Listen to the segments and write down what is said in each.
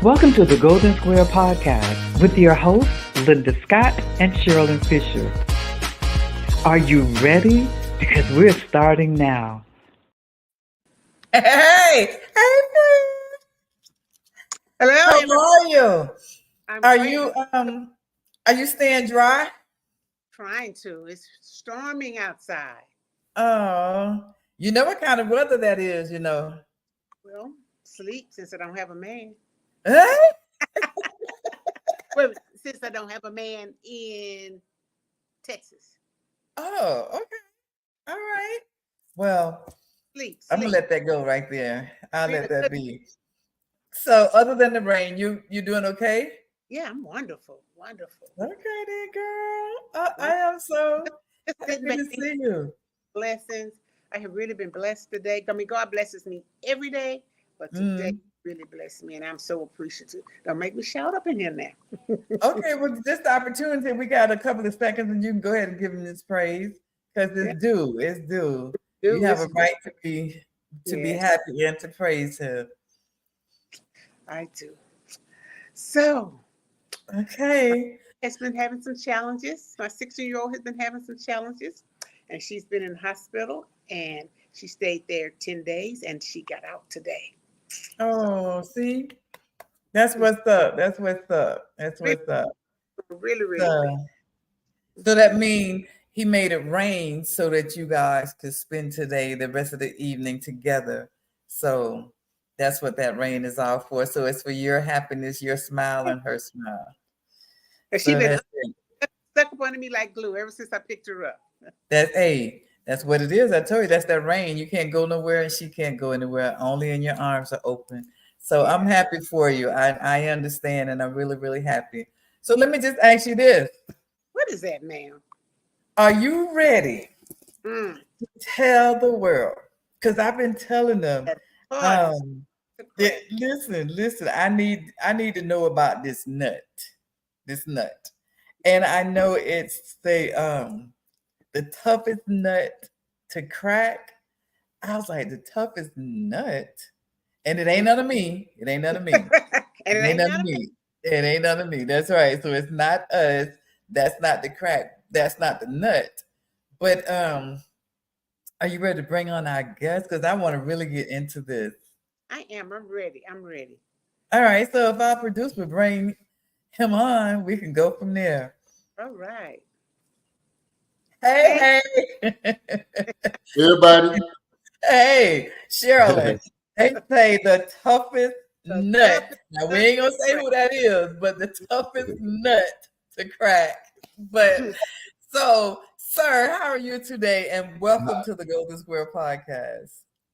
Welcome to the Golden Square Podcast with your hosts, Linda Scott and Sharilyn Fisher. Are you ready? Because we're starting now. Hey, Hello. how are you? Are you staying dry? Trying to. It's storming outside. Oh, you know what kind of weather that is, Well, sleep since I don't have a man. Huh? Well, since I don't have a man in Texas. Oh, okay. All right. Well, Sleep. I'm gonna let that go right there. I'll let that be. So, other than the rain, you doing okay? Yeah, I'm wonderful. Wonderful. Okay, then, girl. I am so happy to see you. Blessings. I have really been blessed today. I mean, God blesses me every day, but today really blessed me, and I'm so appreciative. Don't make me shout up in here now. Okay, well, just the opportunity. We got a couple of seconds, and you can go ahead and give him this praise because it's due. It's due. You have a right to be happy and to praise Him. I do. So, okay, has been having some challenges. My 16-year-old has been having some challenges, and she's been in hospital, and she stayed there 10 days, and she got out today. Oh, see, that's what's up. That's what's up. That's what's up. Really, really. So that means He made it rain so that you guys could spend today, the rest of the evening together. So that's what that rain is all for. So it's for your happiness, your smile, and her smile. And she been stuck up under me like glue ever since I picked her up. That's what it is. I told you, that's that rain. You can't go nowhere and she can't go anywhere. Only in your arms are open. So I'm happy for you. I understand, and I'm really, really happy. So let me just ask you this. What is that, ma'am? Are you ready to tell the world? Because I've been telling them, listen, I need to know about this nut. And I know it's the toughest nut to crack. I was like, the toughest nut? And it ain't none of me. It ain't none of me. And it ain't none of me. It ain't none of me. That's right. So it's not us. That's not the crack. That's not the nut. But are you ready to bring on our guest? Because I want to really get into this. I am. I'm ready. All right. So if our producer would bring him on, we can go from there. All right. Hey. Everybody. Hey, Sharilyn. They say the toughest nut. Now, we ain't going to say who that is, but the toughest nut to crack. But so, sir, how are you today? And welcome to the Golden Square Podcast.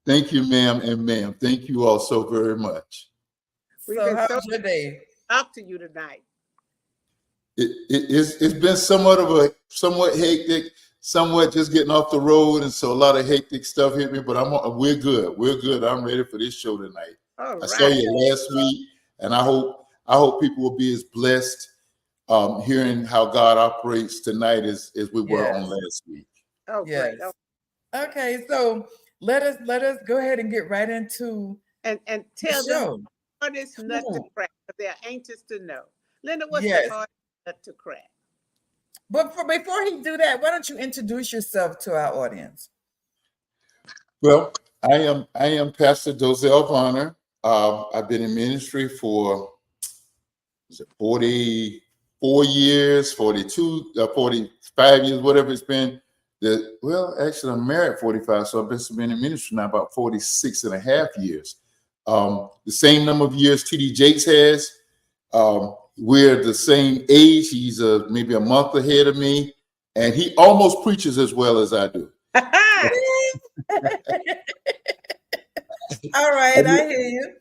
Thank you, ma'am and ma'am. Thank you all so very much. So how's your day? Up to you tonight. It's been somewhat hectic, somewhat just getting off the road, and so a lot of hectic stuff hit me. But we're good. We're good. I'm ready for this show tonight. All right. I saw you last week, and I hope people will be as blessed hearing how God operates tonight as we were on last week. Oh, yes. Great. Okay, so let us go ahead and get right into and tell them hardest nut to crack. They're anxious to know. Linda, what's the hardest nut to crack? But before he do that, why don't you introduce yourself to our audience? Well, I am Pastor Dozell Varner. I've been in ministry for 44 years, 42, 45 years, whatever it's been. Actually, I'm married 45, so I've been in ministry now about 46 and a half years. The same number of years TD Jakes has. We're the same age. He's maybe a month ahead of me, and he almost preaches as well as I do. All right, I hear you.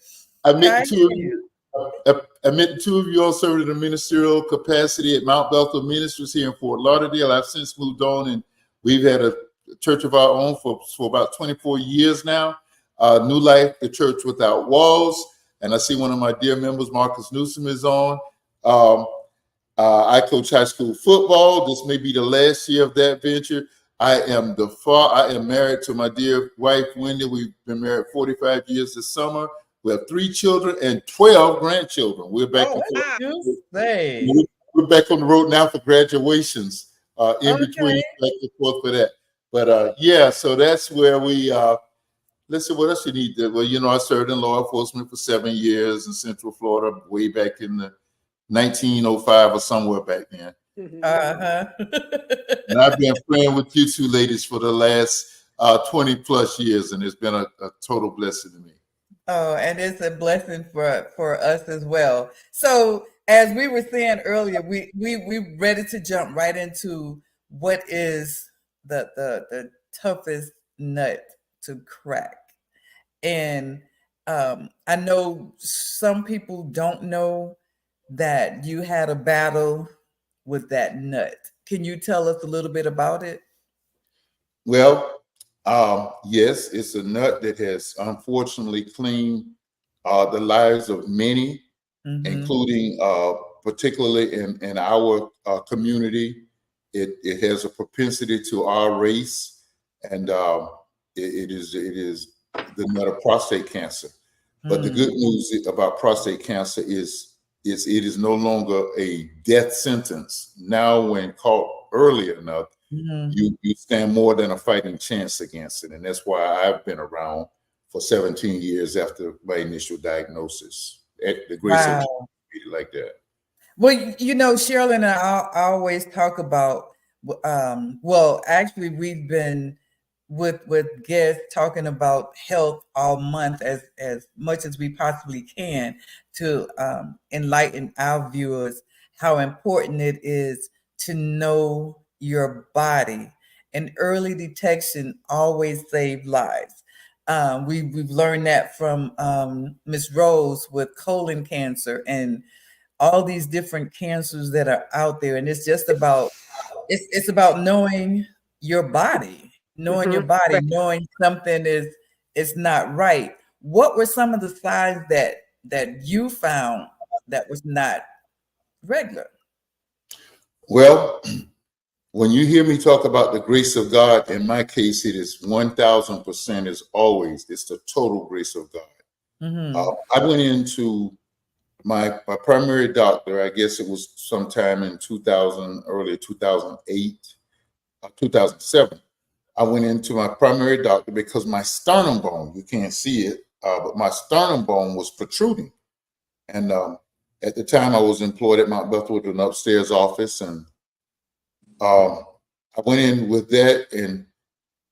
I met the two of you all serving in a ministerial capacity at Mount Bethel Ministries here in Fort Lauderdale. I've since moved on, and we've had a church of our own for about 24 years now. New Life, the Church Without Walls. And I see one of my dear members, Marcus Newsom, is on. I coach high school football. This may be the last year of that venture. I am married to my dear wife, Wendy. We've been married 45 years this summer. We have 3 children and 12 grandchildren. We're back. Oh, what did you say? We're back on the road now for graduations. In between, Okay. back and forth for that. But yeah, so that's where we. Let's see, what else you need to. Well, you know, I served in law enforcement for 7 years in Central Florida, way back in the 1905 or somewhere back then. Uh-huh. And I've been playing with you two ladies for the last 20 plus years, and it's been a total blessing to me. Oh, and it's a blessing for us as well. So as we were saying earlier, we ready to jump right into what is the toughest nut to crack. And I know some people don't know that you had a battle with that nut. Can you tell us a little bit about it? Well, yes, it's a nut that has unfortunately claimed the lives of many, including particularly in our community. It has a propensity to our race, and it is the nut of prostate cancer. But the good news about prostate cancer is it is no longer a death sentence. Now, when caught early enough, you stand more than a fighting chance against it. And that's why I've been around for 17 years after my initial diagnosis. At the grace of God, like that. Well, you know, Sharilyn and I always talk about, well, actually, we've been with guests talking about health all month as much as we possibly can to enlighten our viewers how important it is to know your body. And early detection always saves lives. We've learned that from Miss Rose with colon cancer and all these different cancers that are out there. And it's just about it's about knowing your body, knowing something is not right. What were some of the signs that you found that was not regular? Well, when you hear me talk about the grace of God, in my case, it is 1000% is always, it's the total grace of God. I went into my primary doctor, I guess it was sometime in 2000, early 2008, 2007. I went into my primary doctor because my sternum bone, you can't see it, but my sternum bone was protruding. And at the time I was employed at Mount Bethel with an upstairs office, and I went in with that, and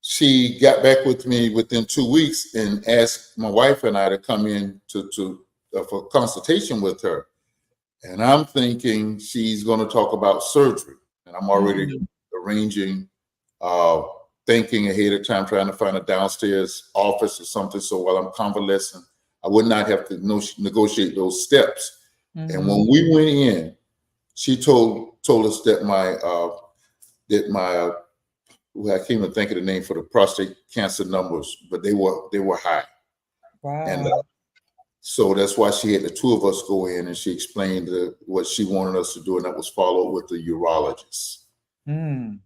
she got back with me within 2 weeks and asked my wife and I to come in for consultation with her. And I'm thinking she's going to talk about surgery, and I'm already arranging, thinking ahead of time, trying to find a downstairs office or something, so while I'm convalescing, I would not have to negotiate those steps. And when we went in, she told us that I can't even think of the name for the prostate cancer numbers, but they were high. Wow. And so that's why she had the two of us go in, and she explained what she wanted us to do, and that was follow with the urologist. I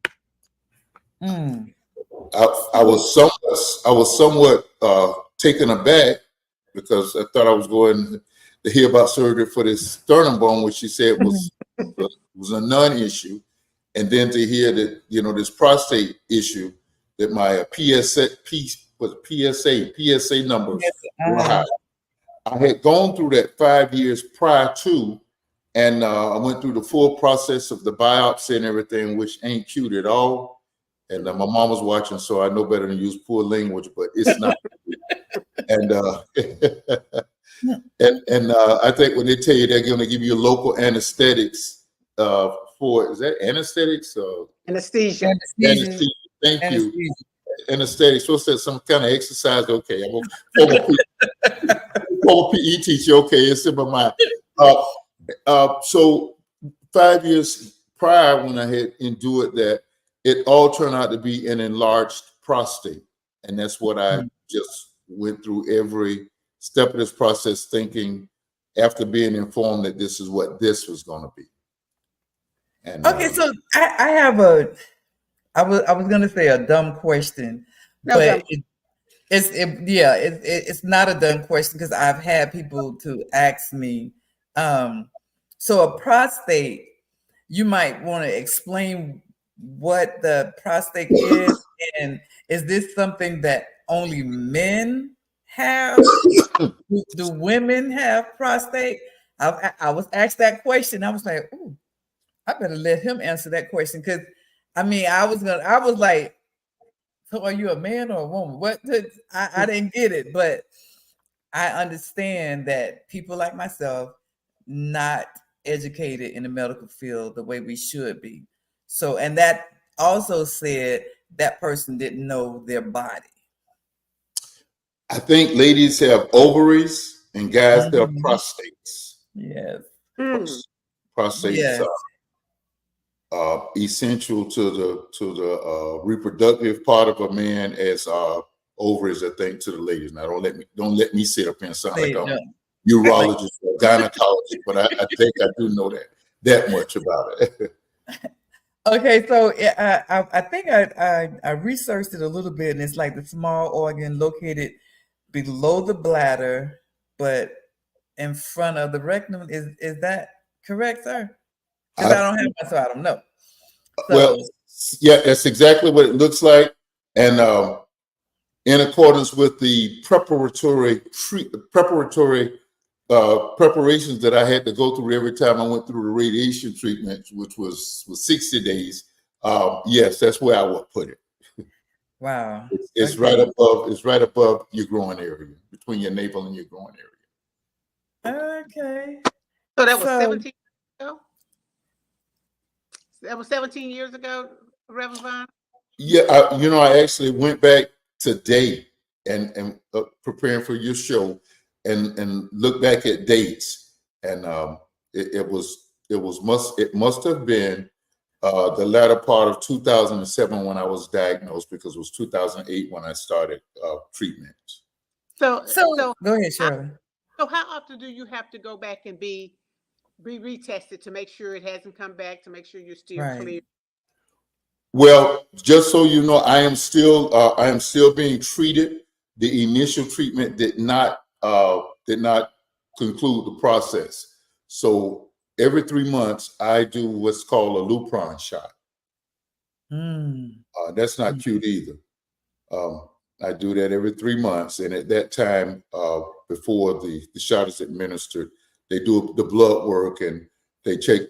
was somewhat taken aback because I thought I was going to hear about surgery for this sternum bone, which she said was a non-issue, and then to hear that, you know, this prostate issue, that my PSA numbers were high. I had gone through that 5 years prior to, and I went through the full process of the biopsy and everything, which ain't cute at all. And my mom was watching, so I know better than use poor language, but it's not. And I think when they tell you they're going to give you local anesthetics is that anesthetics? Anesthesia. Anesthesia. Thank you. Anesthetics. Supposed to have some kind of exercise. Okay, I'm a former PE teacher. Okay, it's in my mind. So 5 years prior, when I had endured that, it all turned out to be an enlarged prostate, and that's what I just went through every step of this process, thinking after being informed that this is what this was going to be. And, okay, so I was going to say a dumb question, No, but It's not a done question because I've had people to ask me. So a prostate, you might want to explain what the prostate is, and is this something that only men have? Do women have prostate? I was asked that question. I was like, ooh, I better let him answer that question because I mean, I was like, so are you a man or a woman? What? I didn't get it, but I understand that people like myself not educated in the medical field the way we should be. So, and that also said that person didn't know their body. I think ladies have ovaries and guys have prostates. Yes. Prostates are essential to the reproductive part of a man as ovaries, I think, to the ladies. Now, don't let me sit up here and sound like I'm a urologist or gynecologist, but I think I do know that much about it. Okay, so I think I researched it a little bit, and it's like the small organ located below the bladder, but in front of the rectum. Is that correct, sir? Because I don't have one, so I don't know. So, well, yeah, that's exactly what it looks like, and in accordance with the preparatory preparations that I had to go through every time I went through the radiation treatment, which was 60 days. Yes, that's where I would put it. Wow. It's right above. It's right above your groin area, between your navel and your groin area. Okay. So that was 17 years ago? That was 17 years ago, Reverend Varner? Yeah, I actually went back today and preparing for your show and look back at dates, and it must have been the latter part of 2007 when I was diagnosed, because it was 2008 when I started treatment. So go ahead, Sharilyn. So how often do you have to go back and be retested to make sure it hasn't come back, to make sure you're still clear? Well, just so you know, I am still being treated. The initial treatment did not conclude the process. So every 3 months, I do what's called a Lupron shot. That's not cute either. I do that every 3 months, and at that time, before the shot is administered, they do the blood work and they check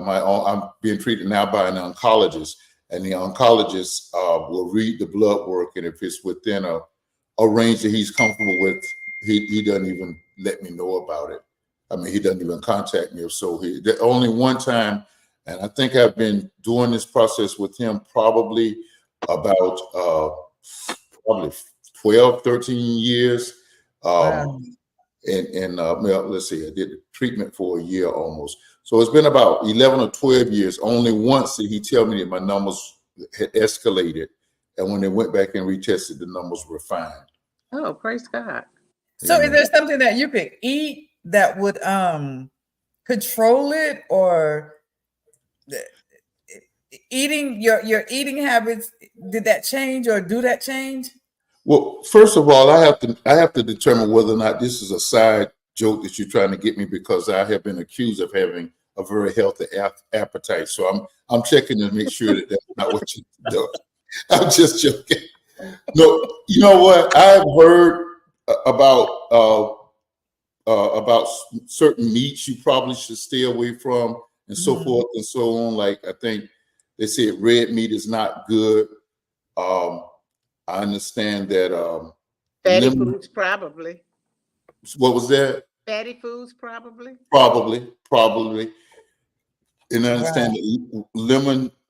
my own. I'm being treated now by an oncologist, and the oncologist will read the blood work, and if it's within a range that he's comfortable with, he doesn't even let me know about it. I mean, he doesn't even contact me. So only one time, and I think I've been doing this process with him probably about 12, 13 years. And let's see, I did the treatment for a year almost. So it's been about 11 or 12 years. Only once did he tell me that my numbers had escalated. And when they went back and retested, the numbers were fine. Oh, praise God. So is there something that you could eat that would control it, or eating your eating habits, did that change, or do that change? Well, first of all, I have to determine whether or not this is a side joke that you're trying to get me, because I have been accused of having a very healthy appetite. So I'm checking to make sure that that's not what you do. I'm just joking. No, you know what? I've heard about certain meats you probably should stay away from, and so forth and so on. Like, I think they said red meat is not good. I understand that fatty foods probably. What was that? Fatty foods probably. Probably. And I understand that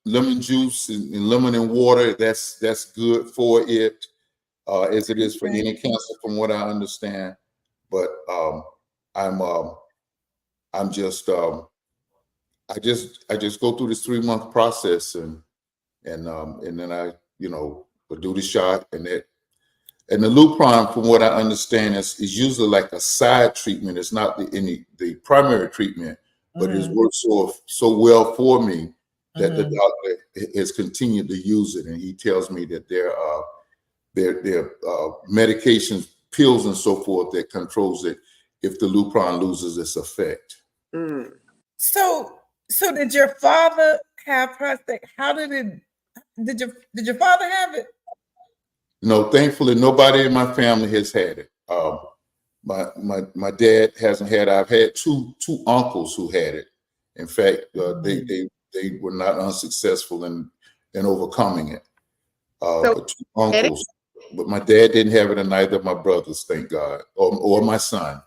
lemon juice and lemon and water, that's good for it, as it is for any cancer, from what I understand. But I just go through this 3-month process, and then I would do the shot, and the Lupron, from what I understand, is usually like a side treatment. It's not the primary treatment, but it's worked so well for me that the doctor has continued to use it, and he tells me that their medications, pills, and so forth that controls it if the Lupron loses its effect. Mm. So did your father have prostate? How did your father have it? No, thankfully, nobody in my family has had it. My dad hasn't had it. I've had two uncles who had it. In fact, they were not unsuccessful in overcoming it. But two uncles, but my dad didn't have it, and neither of my brothers, thank God, or my son.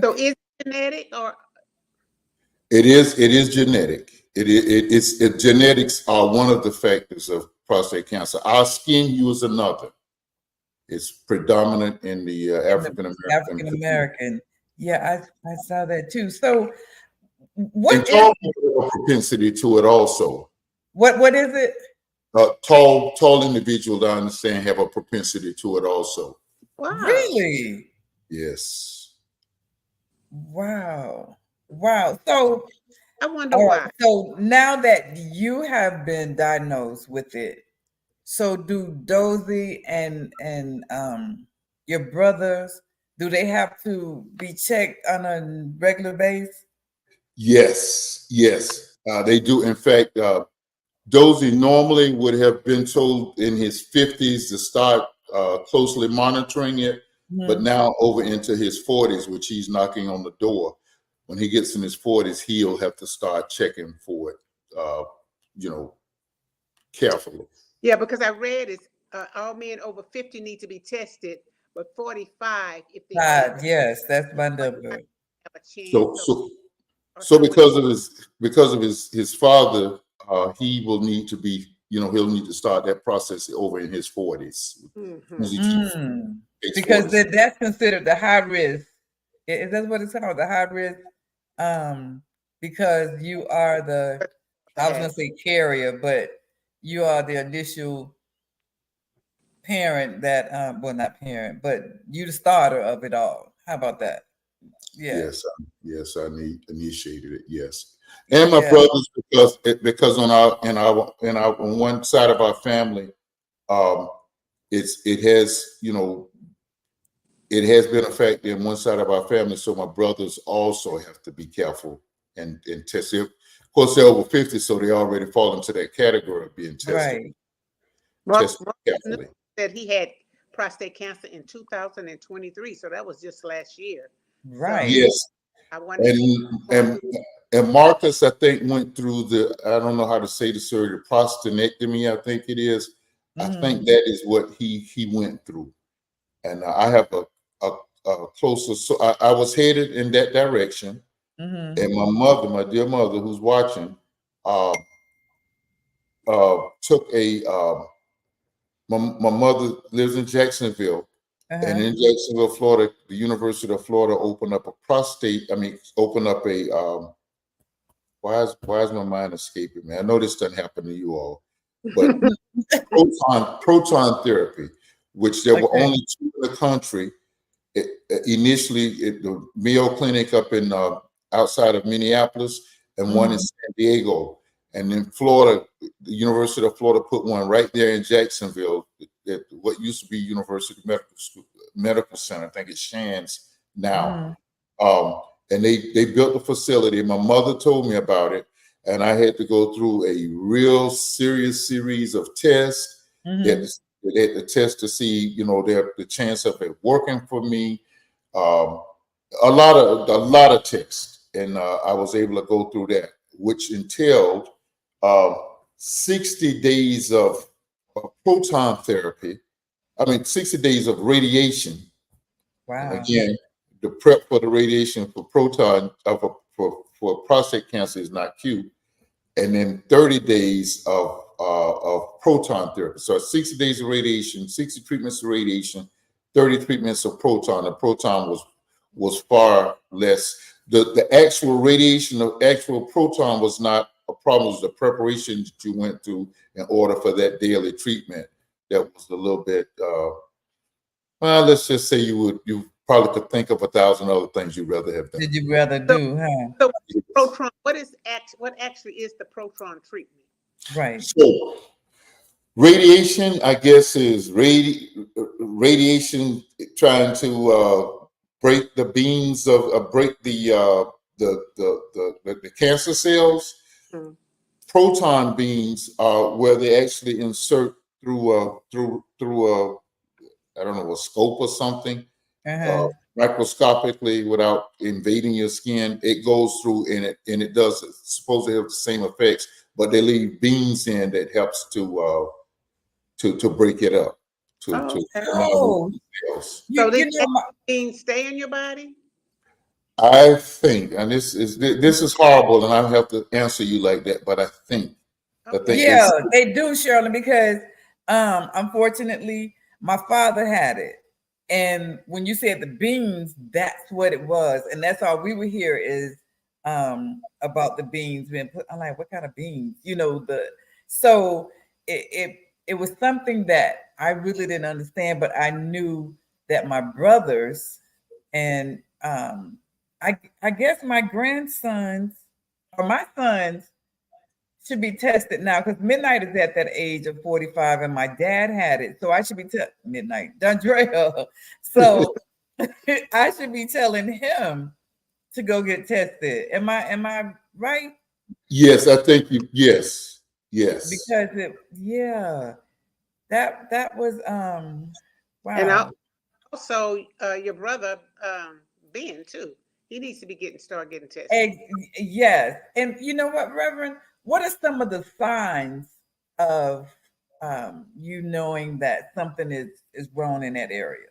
So is it genetic or? It is genetic. Genetics are one of the factors of prostate cancer. Our skin hue is another. It's predominant in the African American. Yeah, I saw that too. So what is a propensity to it also? What is it? Tall individuals, I understand, have a propensity to it also. Wow. Really? Yes. Wow. So I wonder why. So now that you have been diagnosed with it, so do Dozie and your brothers, do they have to be checked on a regular basis? Yes, they do. In fact, Dozie normally would have been told in his 50s to start closely monitoring it, but now over into his 40s, which he's knocking on the door. When he gets in his 40s, he'll have to start checking for it, carefully. Yeah, because I read it's all men over 50 need to be tested, but 45 if they yes, that's my number. have a chance. So because of his father, he will need to be, he'll need to start that process over in his 40s. Because that's considered the high risk. Is that what it's called? The high risk? Because you are I was gonna say carrier, but you are the initial parent that well, not parent, but you the starter of it all. How about that? Yeah. Yes, I initiated it. Yes, and my brothers, because on one side of our family, it has been a factor in one side of our family. So my brothers also have to be careful and test it. Of course, they're over 50, so they already fall into that category of being tested. Right. Tested carefully. Said he had prostate cancer in 2023, so that was just last year. Right. So yes. I wonder. And Marcus, I think, went through I don't know how to say the surgery, prostatectomy, I think it is. I think that is what he went through. And I have a closer, so I was headed in that direction. And my dear mother, who's watching, took my mother lives in Jacksonville, and in Jacksonville, Florida, the University of Florida opened up why is my mind escaping me? I know this doesn't happen to you all, but proton therapy, which there were only two in the country. Initially, the Mayo Clinic up in outside of Minneapolis, and one in San Diego. And in Florida, the University of Florida put one right there in Jacksonville at what used to be University Medical Center. I think it's Shands now. And they built a facility. My mother told me about it, and I had to go through a real serious series of tests. They had to test to see, the chance of it working for me. A lot of tests, and I was able to go through that, which entailed 60 days of proton therapy. 60 days of radiation. Wow. And again, the prep for the radiation for proton for prostate cancer is not cute. And then 30 days of proton therapy. So 60 days of radiation, 60 treatments of radiation, 30 treatments of proton. The proton was far less. The actual radiation, the actual proton was not a problem. It was the preparation that you went through in order for that daily treatment that was a little bit. Let's just say you probably could think of 1,000 other things you'd rather have done. Did you rather do, huh? So proton, what actually is the proton treatment? Right. So Radiation, I guess, is radiation trying to break the beams of break the cancer cells. Mm. Proton beams are where they actually insert through a I don't know, a scope or something, microscopically without invading your skin. It goes through and it does supposedly have the same effects, but they leave beams in that helps to break it up. Oh, So you this know, means stay in your body? I think, and this is horrible, and I don't have to answer you like that, but I think yeah, they do, Sharilyn, because unfortunately, my father had it. And when you said the beans, that's what it was. And that's all we would hear is about the beans being put. I'm like, what kind of beans? You know, so it was something that I really didn't understand, but I knew that my brothers and I guess my grandsons or my sons should be tested now because Midnight is at that age of 45 and my dad had it. So I should be Midnight, Dondrea. So I should be telling him to go get tested. Am I right? Yes, I think yes. Because that was wow. And also your brother Ben too. He needs to start getting tested. Yes. And you know what, Reverend? What are some of the signs of you knowing that something is wrong in that area?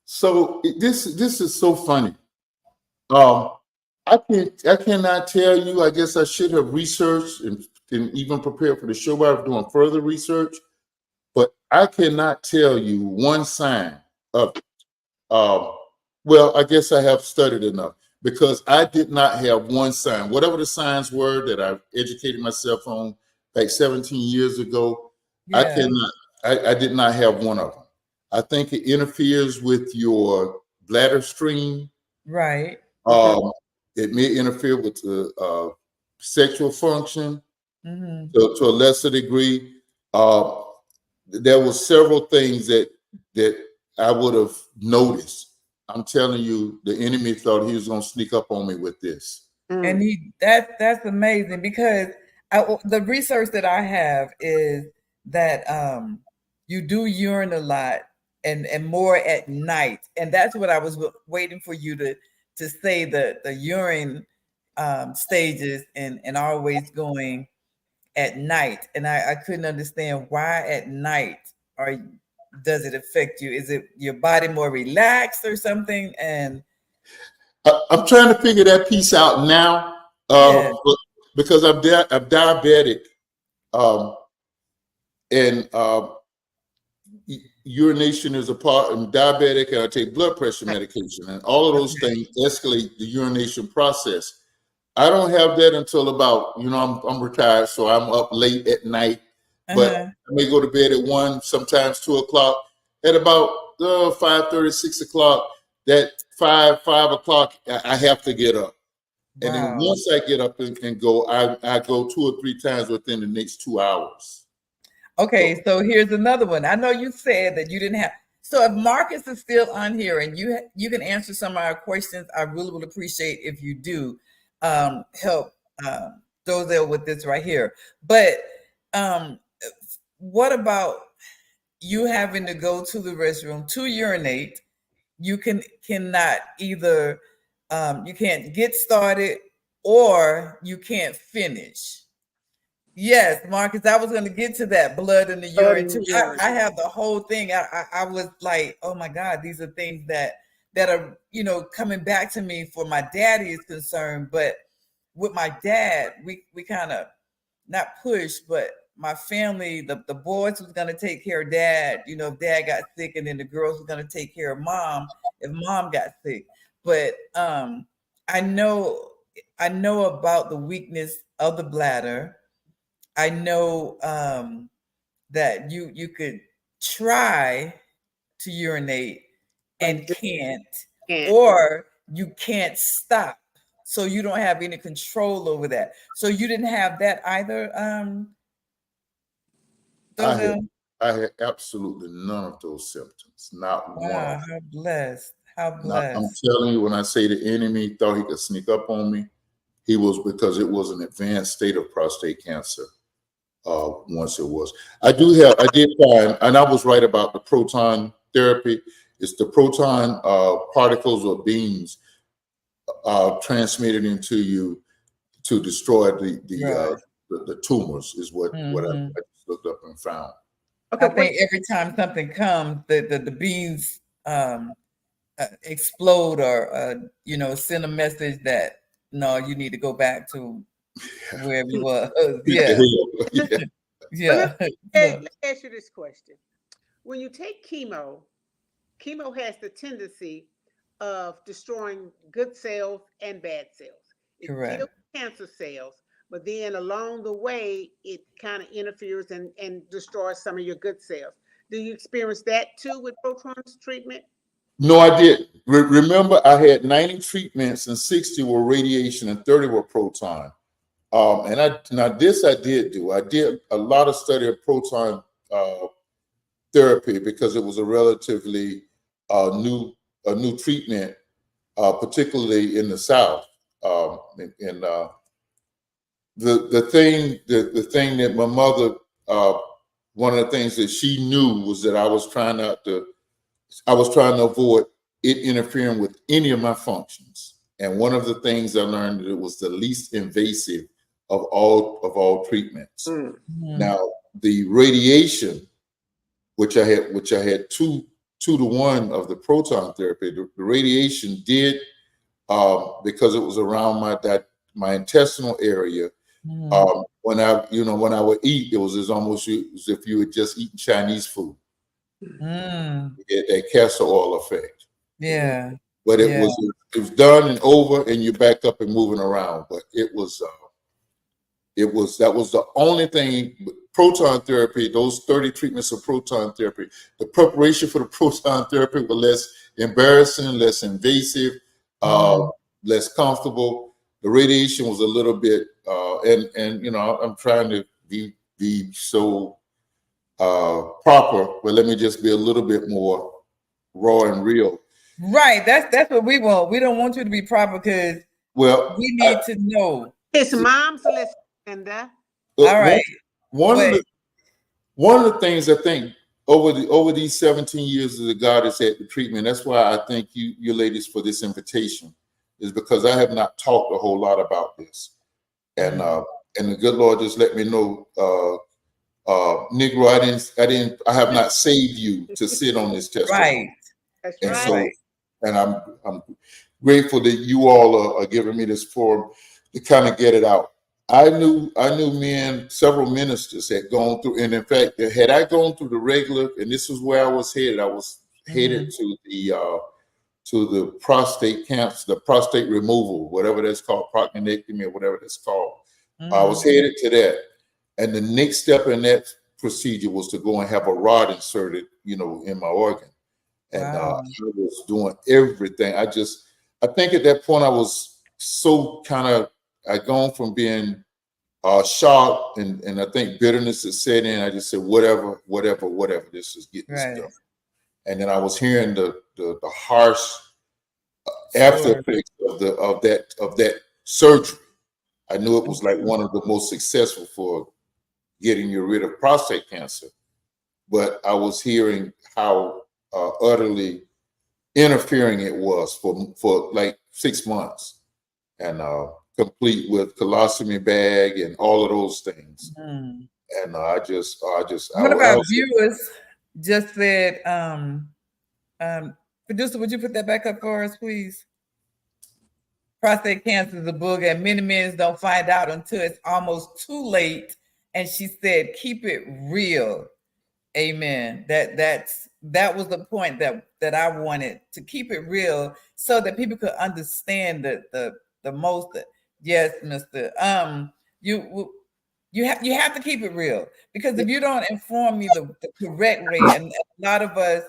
So this is so funny. I cannot tell you. I guess I should have researched and even prepared for the show. I was doing further research, but I cannot tell you one sign of it. Well, I guess I have studied enough because I did not have one sign. Whatever the signs were that I educated myself on like 17 years ago, I did not have one of them. I think it interferes with your bladder stream. Right. It may interfere with the sexual function Mm-hmm. to a lesser degree. There were several things that I would have noticed. I'm telling you, the enemy thought he was going to sneak up on me with this. And that's amazing because the research that I have is that you do urine a lot and more at night, and that's what I was waiting for you to say the urine stages and always going at night, and I couldn't understand why at night or does it affect you? Is it your body more relaxed or something? And I'm trying to figure that piece out now because I'm diabetic, and urination is a part. I'm diabetic, and I take blood pressure medication, and all of those things escalate the urination process. I don't have that until about, I'm retired, so I'm up late at night, but I may go to bed at 1, sometimes 2 o'clock. At about 5:30, 6 o'clock, that 5 o'clock, I have to get up. Wow. And then once I get up and go, I go 2 or 3 times within the next 2 hours. Okay, so here's another one. I know you said that you didn't have. So if Marcus is still on here and you can answer some of our questions, I really would appreciate if you do help Dozell with this right here. But what about you having to go to the restroom to urinate? You cannot either you can't get started or you can't finish. Yes, Marcus, I was going to get to that blood in the urine too. I have the whole thing. I was like, oh my God, these are things that are, coming back to me for my daddy is concerned. But with my dad, we kind of not push, but my family, the boys was going to take care of dad, if dad got sick, and then the girls were going to take care of mom if mom got sick. But I know about the weakness of the bladder. I know that you could try to urinate and can't, or you can't stop. So you don't have any control over that. So you didn't have that either, Dozell? I had absolutely none of those symptoms. Not one. Wow, how blessed. How I'm blessed. telling you, when I say the enemy thought he could sneak up on me, he was, because it was an advanced state of prostate cancer. Once it was, I did find, and I was right about the proton therapy. It's the proton particles or beams transmitted into you to destroy the tumors, is what I just looked up and found. Okay, I think every time something comes, the beams explode or send a message that no, you need to go back to wherever you were. Yeah. Let me ask you this question. When you take chemo has the tendency of destroying good cells and bad cells. It kills cancer cells, but then along the way, it kind of interferes and destroys some of your good cells. Do you experience that too with proton treatment? No, I did. Remember, I had 90 treatments and 60 were radiation and 30 were proton. And I did do. I did a lot of study of proton therapy because it was a relatively new treatment, particularly in the South. The thing that my mother, one of the things that she knew was that I was trying to avoid it interfering with any of my functions. And one of the things I learned that it was the least invasive of all treatments. Mm-hmm. Now, the radiation, which I had 2 to 1 of the proton therapy, the radiation did, because it was around my intestinal area. Mm. When I would eat, it was almost as if you had just eaten Chinese food. Mm. That castor oil effect. Yeah. But it was done and over, and you're back up and moving around. But that was the only thing. Proton therapy, those 30 treatments of proton therapy, the preparation for the proton therapy was less embarrassing, less invasive, less comfortable. The radiation was a little bit, and I'm trying to be so proper, but let me just be a little bit more raw and real. Right. That's what we want. We don't want you to be proper because we need to know. His mom's listening. All right. One of the things I think over these 17 years that God has had the treatment, that's why I thank you ladies for this invitation, is because I have not talked a whole lot about this. And the good Lord just let me know, Negro, I have not saved you to sit on this testimony. Right. That's right. And I'm grateful that you all are giving me this forum to kind of get it out. I knew several ministers had gone through, and in fact, had I gone through the regular, and this is where I was headed. I was headed to the prostate cancer, the prostate removal, whatever that's called, proctonectomy or whatever that's called. I was headed to that, and the next step in that procedure was to go and have a rod inserted, in my organ, and I was doing everything. I think at that point I was so I'd gone from being shocked and I think bitterness had set in. I just said, whatever, this is getting stuff. And then I was hearing the harsh after effects of that surgery. I knew it was like one of the most successful for getting you rid of prostate cancer. But I was hearing how utterly interfering it was for like 6 months. And complete with colostomy bag and all of those things. And one of our viewers just said, producer, would you put that back up for us, please? Prostate cancer is a bug, and many men don't find out until it's almost too late. And she said, keep it real. Amen. That was the point that I wanted, to keep it real so that people could understand the most. Yes, Mr. You have to keep it real, because if you don't inform me the correct way, and a lot of us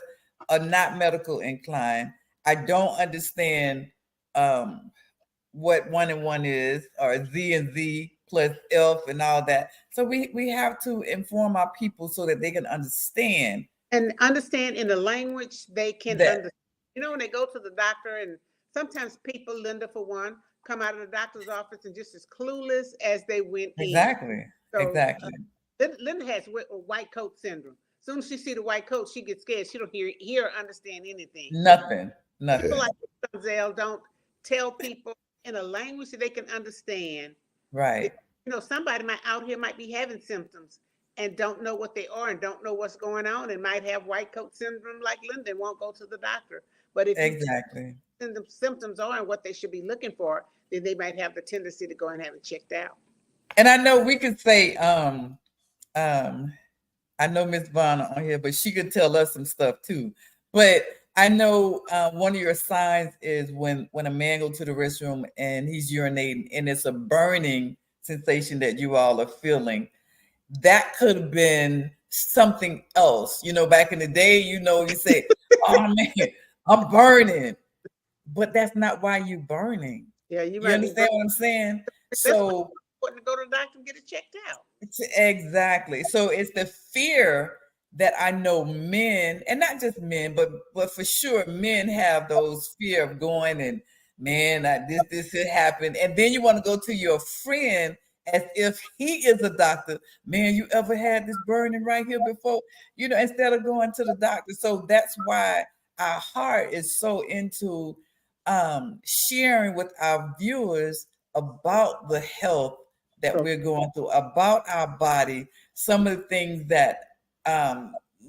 are not medical inclined, I don't understand what 1 and 1 is, or Z and Z plus F and all that. So we have to inform our people so that they can understand. And understand in the language they can understand. You know, when they go to the doctor, and sometimes people, Linda for one, come out of the doctor's office and just as clueless as they went in. Exactly. Linda has white coat syndrome. As soon as she see the white coat, she gets scared. She don't hear or understand anything. Nothing. People like Dozell don't tell people in a language that they can understand. Right. You know, somebody out here might be having symptoms and don't know what they are and don't know what's going on and might have white coat syndrome like Linda and won't go to the doctor. But if exactly the symptoms are and what they should be looking for, then they might have the tendency to go and have it checked out. And I know we could say, I know Miss Varner on here, but she could tell us some stuff too. But I know one of your signs is when a man goes to the restroom and he's urinating and it's a burning sensation that you all are feeling. That could have been something else. You know, back in the day, you know, you say, oh man, I'm burning. But that's not why you're burning. Yeah, you understand what I'm saying? So to go to the doctor and get it checked out. Exactly. So it's the fear that I know men, and not just men, but for sure men have those fear of going and man, this had happened. And then you want to go to your friend as if he is a doctor. Man, you ever had this burning right here before? You know, instead of going to the doctor. So that's why our heart is so into sharing with our viewers about the health that we're going through, about our body, some of the things that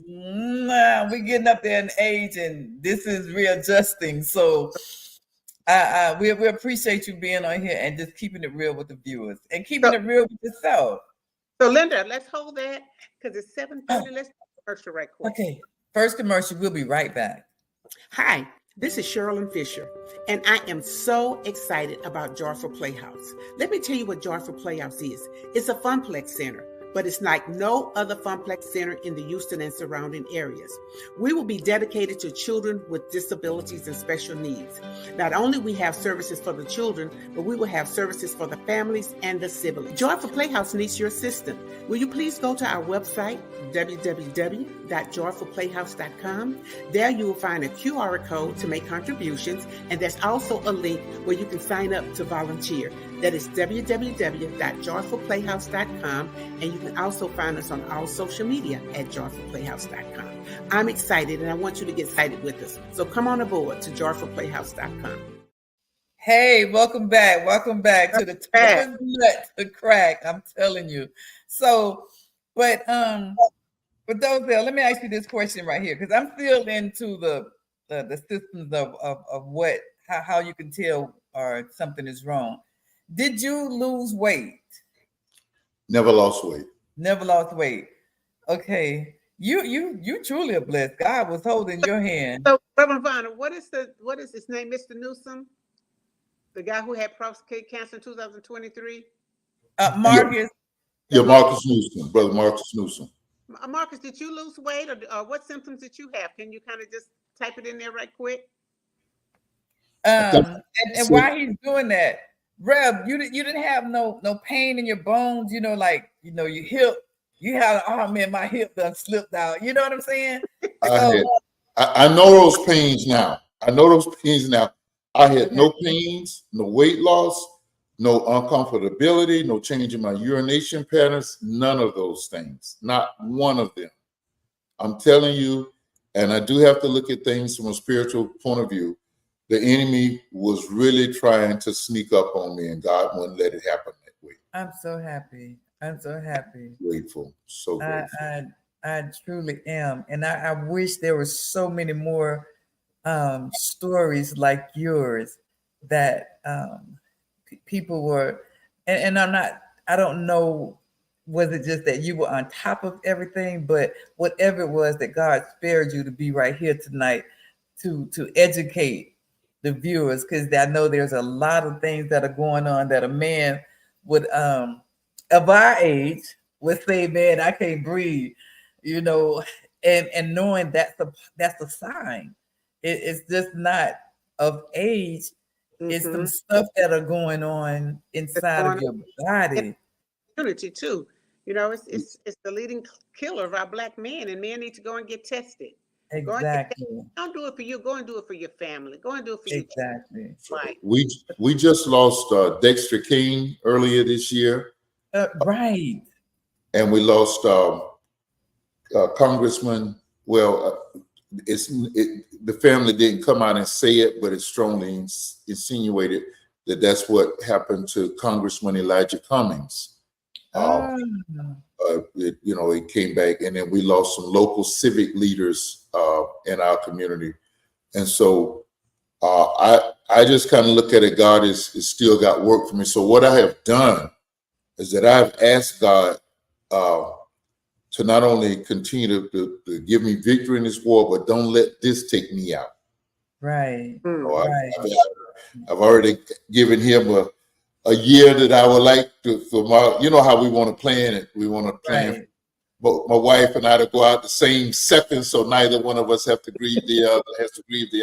we're getting up there in age and this is readjusting. So we appreciate you being on here and just keeping it real with the viewers and keeping it real with yourself. So Linda, let's hold that because it's 7:30. Let's commercial right quick. Okay, first commercial. We'll be right back. Hi, this is Sharilyn Fisher, and I am so excited about Joyful Playhouse. Let me tell you what Joyful Playhouse is. It's a funplex center, but it's like no other funplex center in the Houston and surrounding areas. We will be dedicated to children with disabilities and special needs. Not only we have services for the children, but we will have services for the families and the siblings. Joyful Playhouse needs your assistance. Will you please go to our website, www.joyfulplayhouse.com. There you will find a QR code to make contributions, and there's also a link where you can sign up to volunteer. That is www.joyfulplayhouse.com, and you can also find us on all social media at joyfulplayhouse.com. I'm excited, and I want you to get excited with us. So come on aboard to joyfulplayhouse.com. Hey, welcome back. Welcome back to the toughest nut to crack. I'm telling you. So, but Dozell, let me ask you this question right here, because I'm still into the systems of what how you can tell or something is wrong. Did you lose weight? Never lost weight. Never lost weight. Okay. You truly are blessed. God was holding your hand. So, Reverend Varner, what is his name? Mr. Newsom? The guy who had prostate cancer in 2023? Marcus. Yeah, Marcus Newsom, Brother Marcus Newsom. Marcus, did you lose weight, or what symptoms did you have? Can you kind of just type it in there right quick? And while he's doing that, Rev, you didn't have no pain in your bones, you know, like, you know, your hip, you had, oh man, my hip done slipped out. You know what I'm saying? I know those pains now. I had no pains, no weight loss, no uncomfortability, no change in my urination patterns, none of those things, not one of them. I'm telling you, and I do have to look at things from a spiritual point of view. The enemy was really trying to sneak up on me, and God wouldn't let it happen that way. I'm so happy. I'm so happy. Grateful. So grateful. I truly am. And I wish there were so many more stories like yours that people were, and I don't know, was it just that you were on top of everything, but whatever it was that God spared you to be right here tonight to educate the viewers, because I know there's a lot of things that are going on that a man would of our age would say, man, I can't breathe, you know, and knowing that's a sign. It's just not of age. Mm-hmm. It's some stuff that are going on inside of your body. community too. You know, it's the leading killer of our Black men, and men need to go and get tested. Exactly. Don't do it for you. Go and do it for your family. Go and do it for your exactly. Right. We just lost Dexter King earlier this year. Right. And we lost Congressman. Well, the family didn't come out and say it, but it strongly insinuated that that's what happened to Congressman Elijah Cummings. It came back, and then we lost some local civic leaders in our community, and so I just kind of look at it. God is still got work for me. So what I have done is that I've asked God to not only continue to give me victory in this war, but don't let this take me out. Right. I've already given him a year that I would like for my, how we want to plan it. We want to plan, but my wife and I to go out the same second, so neither one of us have to grieve the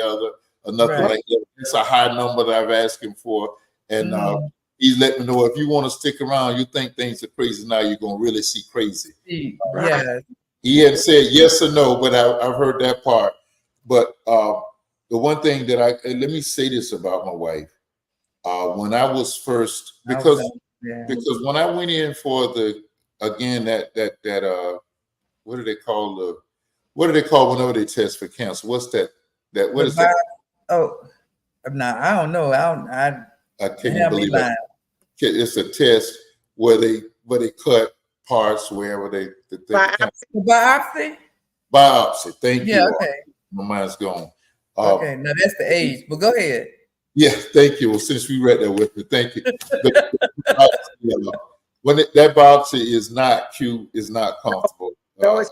other, or nothing like that. It's a high number that I've asked him for, and he's let me know if you want to stick around, you think things are crazy now, you're gonna really see crazy. Yeah. He hadn't said yes or no, but I've heard that part. But the one thing that let me say this about my wife. When I was first, because when I went in for what do they call whenever they test for cancer? What's that? What is that? Oh, no, I don't know. I can't even believe it. It's a test where they cut parts wherever the biopsy. Biopsy. Thank you. Okay. My mind's gone. Okay, now that's the age, but go ahead. Yeah, thank you. Well, since we read that with me, thank you. When that biopsy is not cute, is not comfortable. I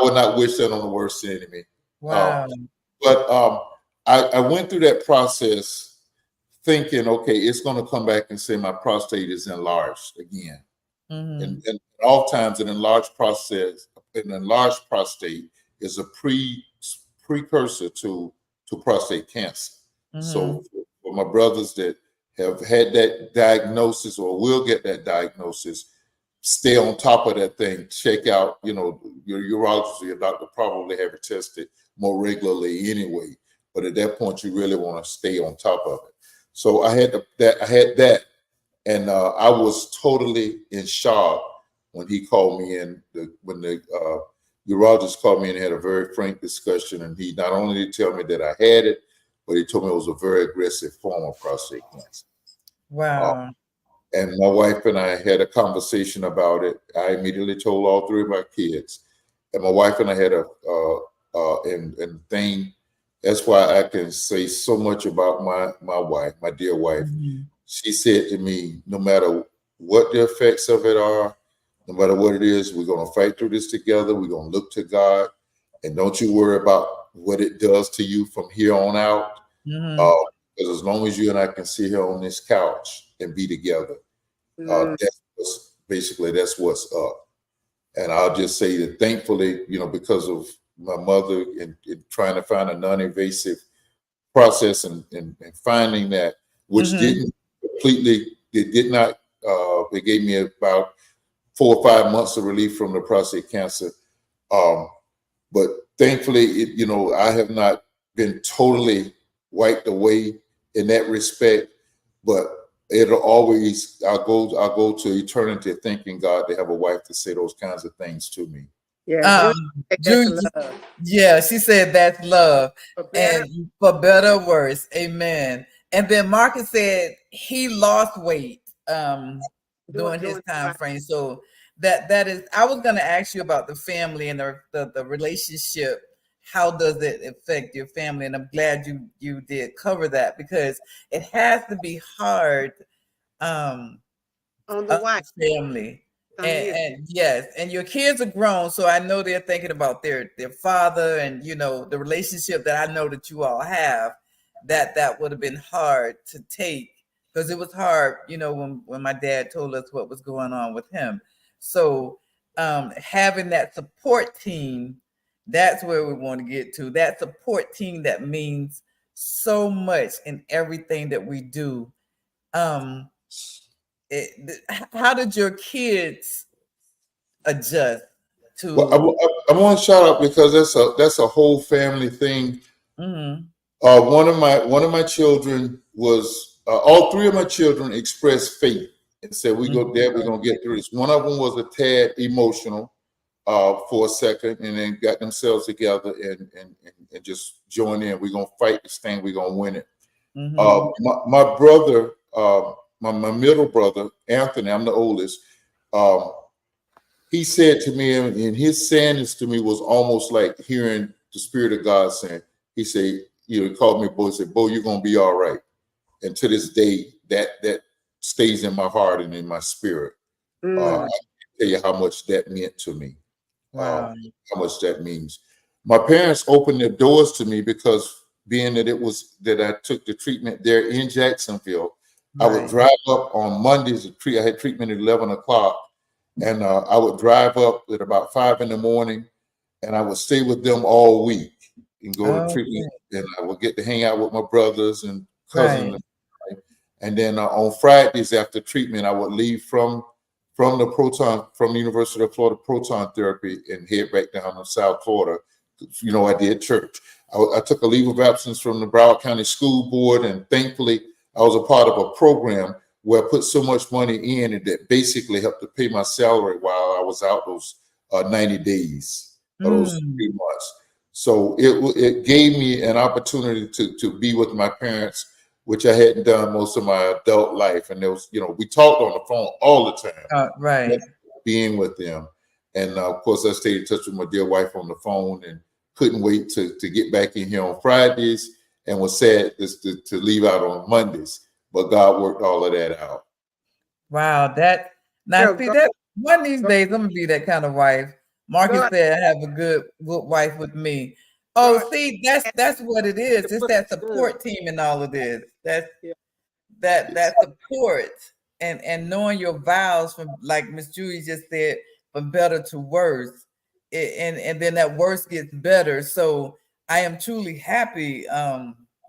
would not wish that on the worst enemy. Wow. But I went through that process thinking, okay, it's going to come back and say my prostate is enlarged again. And oftentimes an enlarged prostate is a precursor to prostate cancer. So for my brothers that have had that diagnosis or will get that diagnosis, stay on top of that thing. Check out, your urologist or your doctor probably have it tested more regularly anyway. But at that point, you really want to stay on top of it. So I had that, and I was totally in shock when he called me in. When the urologist called me and had a very frank discussion, and he not only did tell me that I had it, but he told me it was a very aggressive form of prostate cancer. Wow. And my wife and I had a conversation about it. I immediately told all three of my kids. And my wife and I had and thing. That's why I can say so much about my wife, my dear wife. She said to me, no matter what the effects of it are, no matter what it is, we're going to fight through this together. We're going to look to God. And don't you worry about what it does to you from here on out. Because as long as you and I can sit here on this couch and be together, that's what's up. And I'll just say that thankfully, because of my mother and trying to find a non-invasive process and finding that, which didn't completely, it did not, it gave me about 4 or 5 months of relief from the prostate cancer. But thankfully, I have not been totally wiped away in that respect, but it'll always, I'll go to eternity thanking God to have a wife to say those kinds of things to me. Yeah, yeah, she said that's love, and for better or worse, amen. And then Marcus said he lost weight during his time frame. So that is, I was going to ask you about the family and the relationship. How does it affect your family? And I'm glad you did cover that, because it has to be hard on the wife family. And yes, and your kids are grown, so I know they're thinking about their father, and the relationship that I know that you all have. That would have been hard to take, because it was hard, when my dad told us what was going on with him. So having that support team, that's where we want to get to. That support team that means so much in everything that we do. how did your kids adjust to? Well, I want to shout out because that's a whole family thing. Mm-hmm. One of my children was all three of my children expressed faith and said, "We go, Dad, we're gonna get through this." One of them was a tad emotional for a second, and then got themselves together and just joined in. We're gonna fight this thing. We're gonna win it. My brother, my middle brother, Anthony, I'm the oldest. He said to me, and his saying this to me was almost like hearing the Spirit of God saying. He said, he called me Bo, said, "Bo, you're gonna be all right." And to this day, that stays in my heart and in my spirit. I can tell you how much that meant to me. Wow. How much that means. My parents opened their doors to me because being that I took the treatment there in Jacksonville, I would drive up on Mondays. I had treatment at 11 o'clock, and I would drive up at about 5 a.m, and I would stay with them all week and go to treatment, and I would get to hang out with my brothers and cousins. And then on Fridays after treatment, I would leave from the University of Florida proton therapy and head back down to South Florida. I did church. I took a leave of absence from the Broward County School Board, and thankfully I was a part of a program where I put so much money in, and that basically helped to pay my salary while I was out those 90 days or those 3 months. So it gave me an opportunity to be with my parents, which I hadn't done most of my adult life. And there was, we talked on the phone all the time, being with them. And of course, I stayed in touch with my dear wife on the phone, and couldn't wait to get back in here on Fridays, and was sad to leave out on Mondays. But God worked all of that out. Wow, that one of these days I'm gonna be that kind of wife. Marcus said, "I have a good wife with me." Oh, see, that's what it is. It's that support team and all of this. That support and knowing your vows from, like Miss Julie just said, from better to worse, and then that worse gets better. So I am truly happy.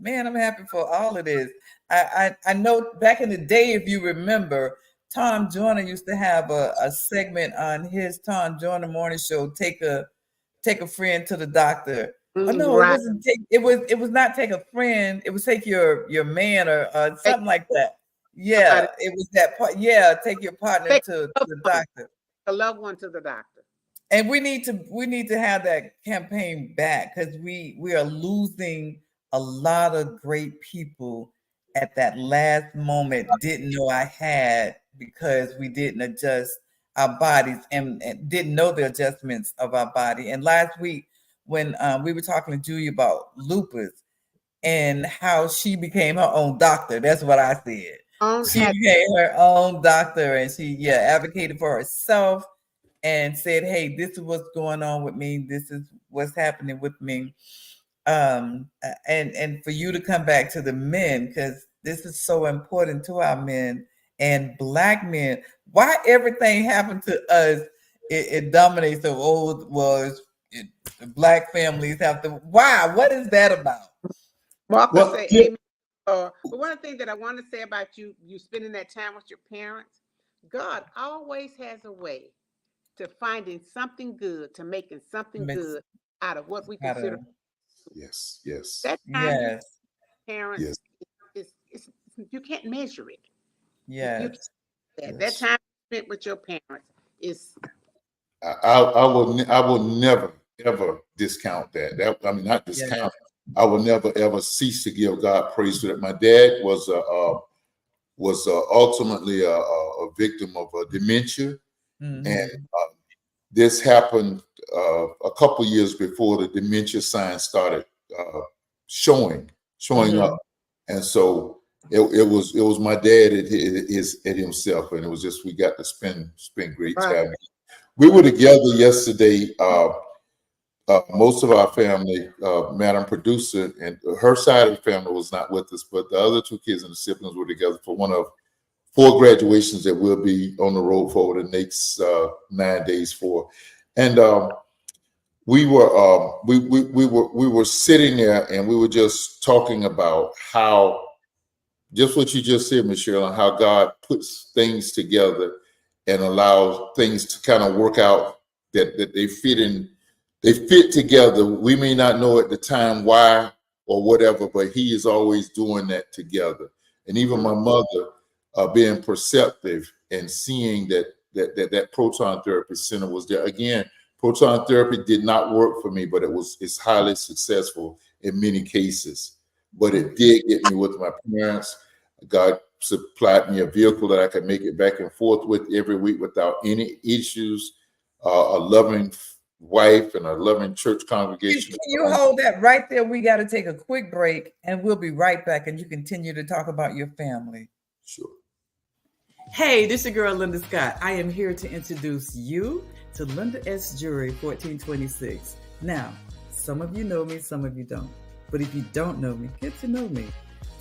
Man, I'm happy for all of this. I know back in the day, if you remember, Tom Joyner used to have a segment on his Tom Joyner morning show. Take a friend to the doctor. Oh no, it wasn't. It was not take a friend. It was take your man or something like that. Yeah, it was that part. Yeah, take your partner to the doctor. A loved one to the doctor. And we need to have that campaign back, because we are losing a lot of great people at that last moment. Didn't know I had, because we didn't adjust our bodies and didn't know the adjustments of our body. And last week, when we were talking to Julie about lupus and how she became her own doctor. That's what I said. She became her own doctor, and she advocated for herself and said, "Hey, this is what's going on with me. This is what's happening with me." And for you to come back to the men, because this is so important to our men and Black men. Why everything happened to us, it dominates the old was. Black families have to. Why? What is that about? Marcus say amen. But one of the things that I want to say about you spending that time with your parents, God always has a way to finding something good, to making something good out of what we consider. Yes. That time parents, you can't measure it. Yes. That time spent with your parents is. I will never ever discount that. I mean, not discount. I will never ever cease to give God praise for that. My dad was ultimately a victim of dementia, and this happened a couple years before the dementia signs started showing up, and so it was my dad at himself, and it was just we got to spend great time. We were together yesterday. Most of our family, Madam Producer, and her side of the family was not with us, but the other two kids and the siblings were together for one of 4 graduations that we'll be on the road for over the next 9 days for. And we were sitting there, and we were just talking about how just what you just said, Michelle, and how God puts things together and allows things to kind of work out that they fit together. We may not know at the time why or whatever, but He is always doing that together. And even my mother being perceptive and seeing that proton therapy center was there. Again, proton therapy did not work for me, but it's highly successful in many cases. But it did get me with my parents. God supplied me a vehicle that I could make it back and forth with every week without any issues. A loving wife and a loving church congregation. Can you hold that right there? We got to take a quick break and we'll be right back and you continue to talk about your family. Sure. Hey, this is your girl, Linda Scott. I am here to introduce you to Linda S. Jury 1426. Now, some of you know me, some of you don't. But if you don't know me, get to know me.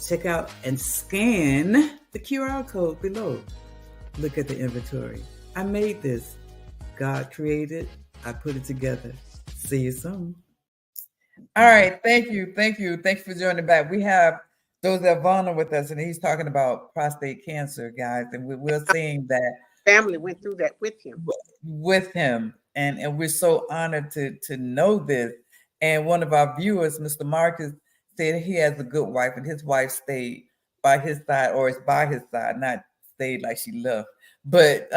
Check out and scan the QR code below. Look at the inventory. I made this. God created. I put it together. See you soon. All right. Thank you. Thank you. Thanks for joining back. We have Dozell Varner with us, and he's talking about prostate cancer, guys. And we're seeing that family went through that with him. And we're so honored to know this. And one of our viewers, Mr. Marcus, said he has a good wife, and his wife stayed by his side, or is by his side, not stayed like she left, but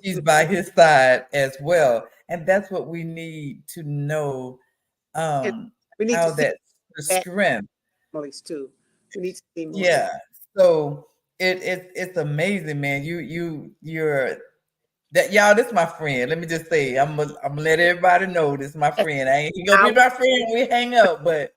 she's by his side as well. And that's what we need to know. We need how to that's the strength. Too. We need to see more. Yeah. So it's amazing, man. You're that, y'all. This is my friend. Let me just say, I'm gonna let everybody know this is my friend. He gonna be my friend when we hang up, but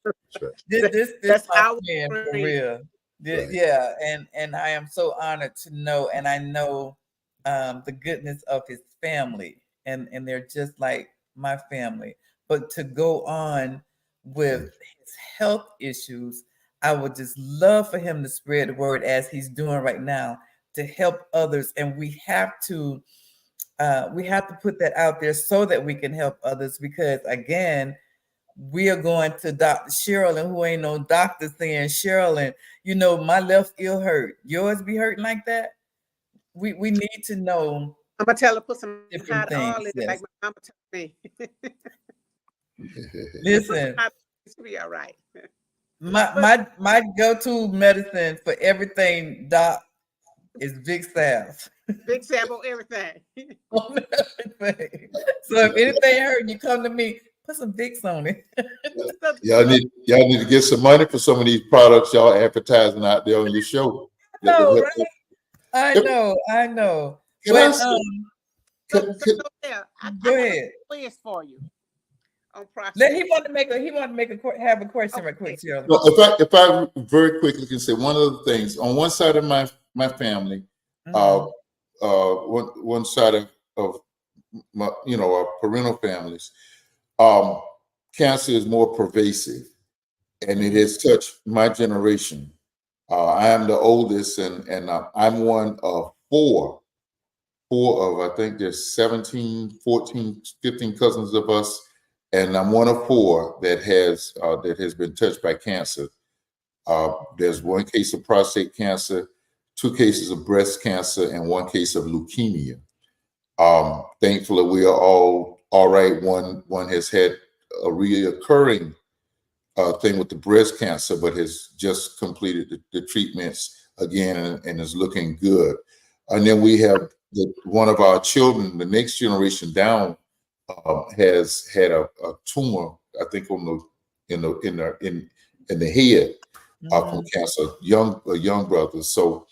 this my friend for real. Right. Yeah, and I am so honored to know, and I know the goodness of his family, and they're just like my family. But to go on with his health issues, I would just love for him to spread the word as he's doing right now to help others, and we have to put that out there so that we can help others. Because again, we are going to Dr. Sharilyn, who ain't no doctor, saying, Sharilyn, you know, my left ear hurt. Yours be hurting like that? We need to know. I'm gonna tell her put some hot oil in it, like my mama told me. Listen, it's be all right. My go-to medicine for everything, Doc, is Vic Salve. Big Salve on everything. On everything. So if anything hurt, you come to me. Put some Vicks on it. y'all need to get some money for some of these products y'all advertising out there on your show. No, right? I know. But, go ahead. Quiz for you. He wanted to make a question right quick, Shirley. Well, if I very quickly can say one of the things on one side of my family, one side of my, our parental families, cancer is more pervasive, and it has touched my generation. I am the oldest, and I'm one of four of, I think there's 17, 14, 15 cousins of us, and I'm one of four that has been touched by cancer. There's one case of prostate cancer, 2 cases of breast cancer, and 1 case of leukemia. Thankfully, we are all right. One has had a reoccurring thing with the breast cancer, but has just completed the treatments again and is looking good. And then we have one of our children, the next generation down, has had a tumor, I think, in the head from cancer. A young brother. So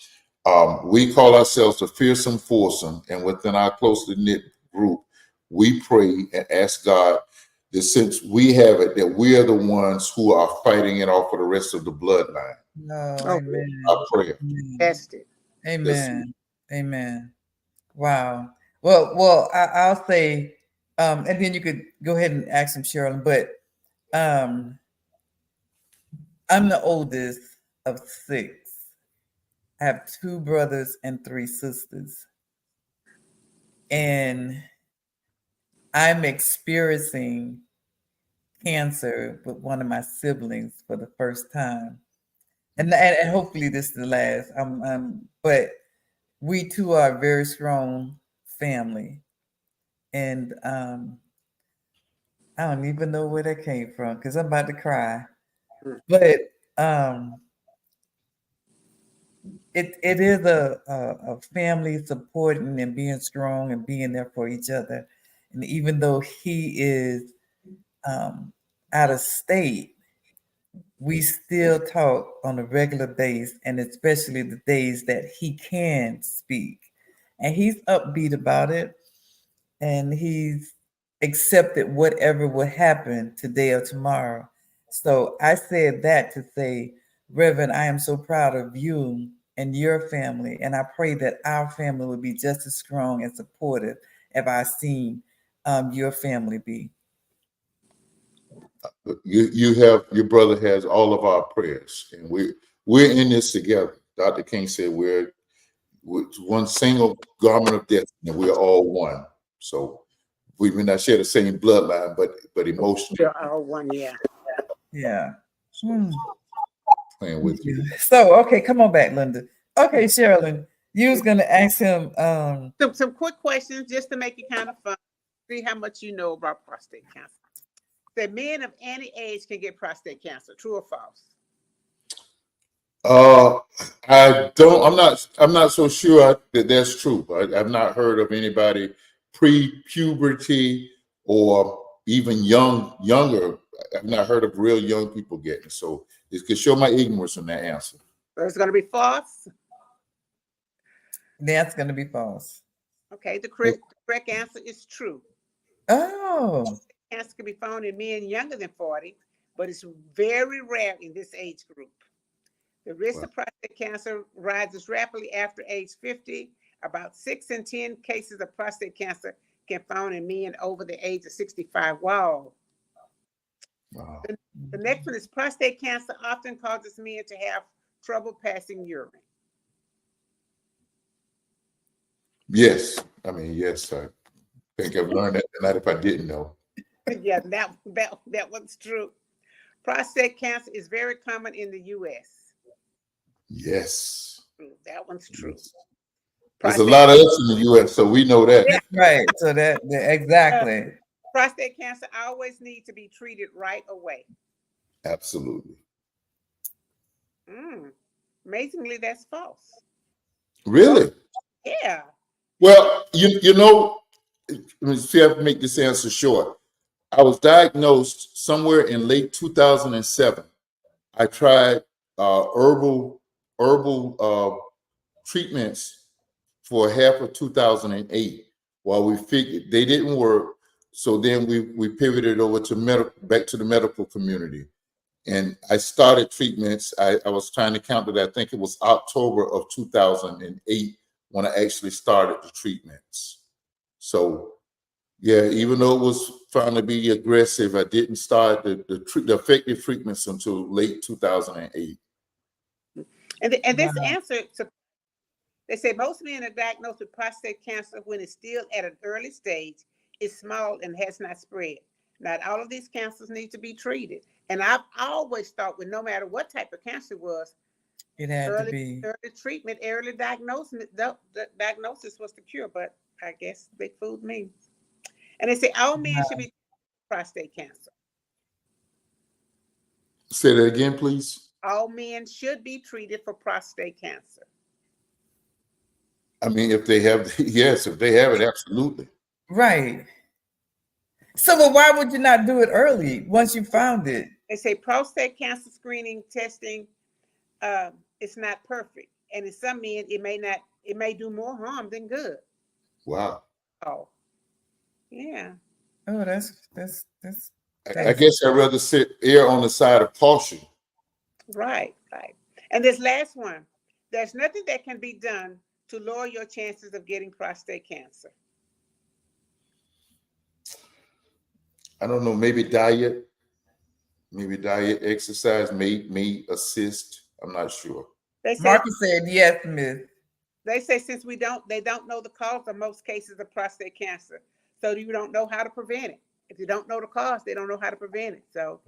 we call ourselves the Fearsome Foursome, and within our closely knit group, we pray and ask God that since we have it, that we are the ones who are fighting it off for the rest of the bloodline. No, amen. Our prayer. That's it. Amen. Amen. Wow. Well, I'll say, and then you could go ahead and ask him, Sharilyn, but I'm the oldest of 6. I have 2 brothers and 3 sisters. And I'm experiencing cancer with one of my siblings for the first time. And hopefully this is the last. But we too are a very strong family, and I don't even know where that came from because I'm about to cry. But it is a family supporting and being strong and being there for each other. And even though he is out of state, we still talk on a regular basis, and especially the days that he can speak. And he's upbeat about it, and he's accepted whatever will happen today or tomorrow. So I said that to say, Reverend, I am so proud of you and your family, and I pray that our family will be just as strong and supportive as I've seen your family be. You have, your brother has all of our prayers, and we're in this together. Dr. King said we're one single garment of destiny, and we're all one. So we may not share the same bloodline, but emotionally, We're all one. Yeah. Yeah. playing with you. So, okay, come on back, Linda. Okay, Sharilyn, you was gonna ask him. Some quick questions just to make it kind of fun. See how much you know about prostate cancer. That men of any age can get prostate cancer. True or false? I'm not so sure that that's true. I've not heard of anybody pre-puberty or even younger. I've not heard of real young people getting it. So it could show my ignorance on that answer. So it's going to be false. That's going to be false. Okay, the correct answer is true. Oh. Cancer can be found in men younger than 40, but it's very rare in this age group. The risk of prostate cancer rises rapidly after age 50. About 6 in 10 cases of prostate cancer can be found in men over the age of 65. Wow. The next one is prostate cancer often causes men to have trouble passing urine. Yes. I mean, yes, I think I've learned that tonight if I didn't know. Yeah, that one's true. Prostate cancer is very common in the U.S. Yes. That one's true. Yes. There's a lot of us in the U.S., so we know that. Yeah. Right. So that exactly. Prostate cancer always needs to be treated right away. Absolutely. Amazingly, that's false. Really? Yeah. Well, you know, let me see if I can make this answer short. I was diagnosed somewhere in late 2007. I tried herbal treatments for half of 2008. While we figured they didn't work, so then we pivoted over to back to the medical community, and I started treatments. I was trying to count it. I think it was October of 2008 when I actually started the treatments. So, yeah, even though it was found to be aggressive, I didn't start the effective treatments until late 2008. And this answer, they say most men are diagnosed with prostate cancer when it's still at an early stage, it's small and has not spread. Not all of these cancers need to be treated. And I've always thought, no matter what type of cancer it was, it had to be early treatment, early diagnosis. The diagnosis was the cure, but I guess they fooled me. And they say all men should be prostate cancer. Say that again, please. All men should be treated for prostate cancer. I mean, if they have, yes, if they have it, absolutely. Right. So, but why would you not do it early once you found it? They say prostate cancer screening testing, it's not perfect, and in some men, it may do more harm than good. Wow. Oh, yeah. Oh, that's. I guess I'd rather err on the side of caution. Right. And this last one, there's nothing that can be done to lower your chances of getting prostate cancer. I don't know, maybe diet, exercise may assist. I'm not sure. Marcus said yes, Miss. They say since they don't know the cause of most cases of prostate cancer, so you don't know how to prevent it. If you don't know the cause, they don't know how to prevent it. So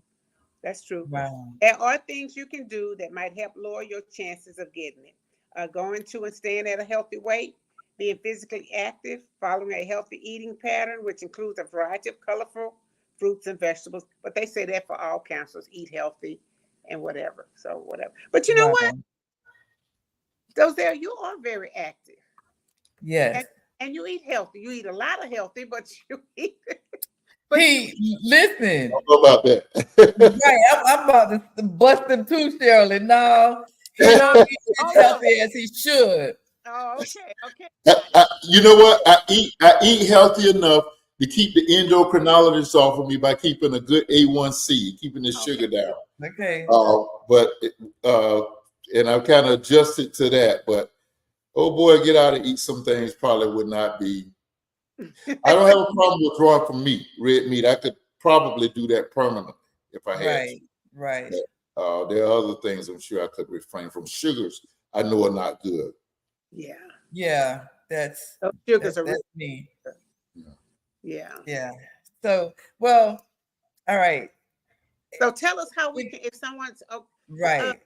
That's true. Wow. There are things you can do that might help lower your chances of getting it. Going to and staying at a healthy weight, being physically active, following a healthy eating pattern, which includes a variety of colorful fruits and vegetables. But they say that for all cancers, eat healthy and whatever. So whatever. But you know what? Dozell, you are very active. Yes. And you eat healthy. You eat a lot of healthy, but you eat. Listen. I don't know about that. Right, I'm about to bust him too, Sharilyn. No, he don't eat as healthy as he should. Oh, okay. You know what? I eat healthy enough to keep the endocrinologist off of me by keeping a good A1C, keeping the sugar down. Okay. And I've kind of adjusted to that. But oh boy, get out and eat some things probably would not be. I don't have a problem with withdrawing from meat, red meat. I could probably do that permanently if I had to. Right. But, there are other things I'm sure I could refrain from. Sugars I know are not good. Yeah. That's sugars that's me. Yeah. So, well, all right. So tell us how we can, if someone's right.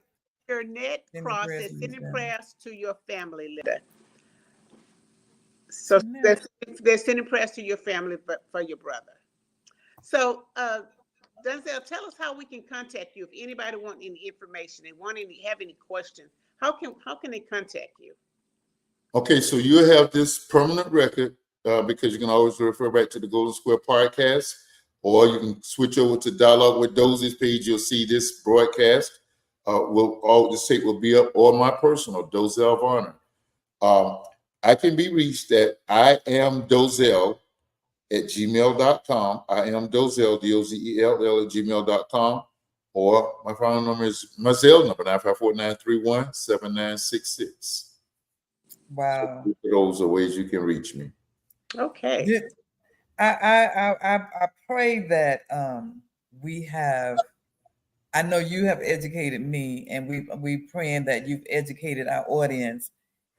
Your net process, sending prayers to your family, Linda. So they're sending prayers to your family, but for your brother. So, Dozell, tell us how we can contact you if anybody wants any information and have any questions. How can they contact you? Okay, so you have this permanent record because you can always refer back to the Golden Square podcast, or you can switch over to Dialogue with Dozie's page. You'll see this broadcast. The tape will be up, or my personal, Dozell Varner. I can be reached at iamdozell at gmail.com. I am Dozell, Dozell at gmail.com. Or my phone number is my Zelle number, 954-931-7966. Wow. So those are ways you can reach me. Okay. I pray that we have. I know you have educated me, and we praying that you've educated our audience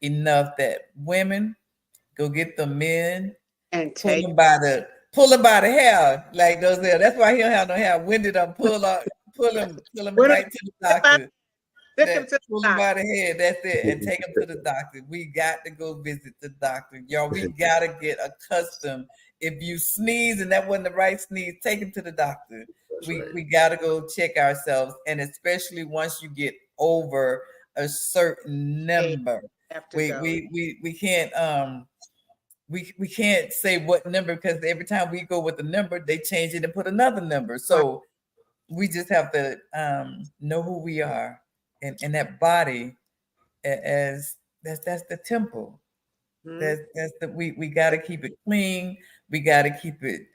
enough that women go get the men and pull them by the hair, like those there. That's why he don't have no hair. When did I pull him right to the doctor? Pull him by the head. That's it, and take him to the doctor. We got to go visit the doctor, y'all. We gotta get accustomed. If you sneeze and that wasn't the right sneeze, take him to the doctor. We gotta go check ourselves, and especially once you get over a certain number, we can't we can't say what number, because every time we go with the number, they change it and put another number. So we just have to know who we are, and that body as that's the temple. That's we got to keep it clean. We got to keep it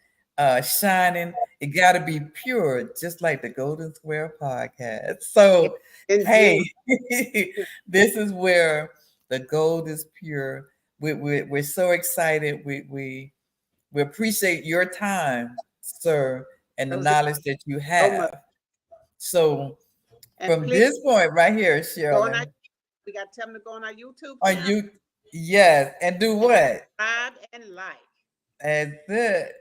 shining. It got to be pure, just like the Golden Square podcast. So, hey, this is where the gold is pure. We're so excited. We appreciate your time, sir, and the knowledge that you have. So, from this point right here, Sharilyn, we got to tell them to go on our YouTube. Yes, and do what? Subscribe and like. And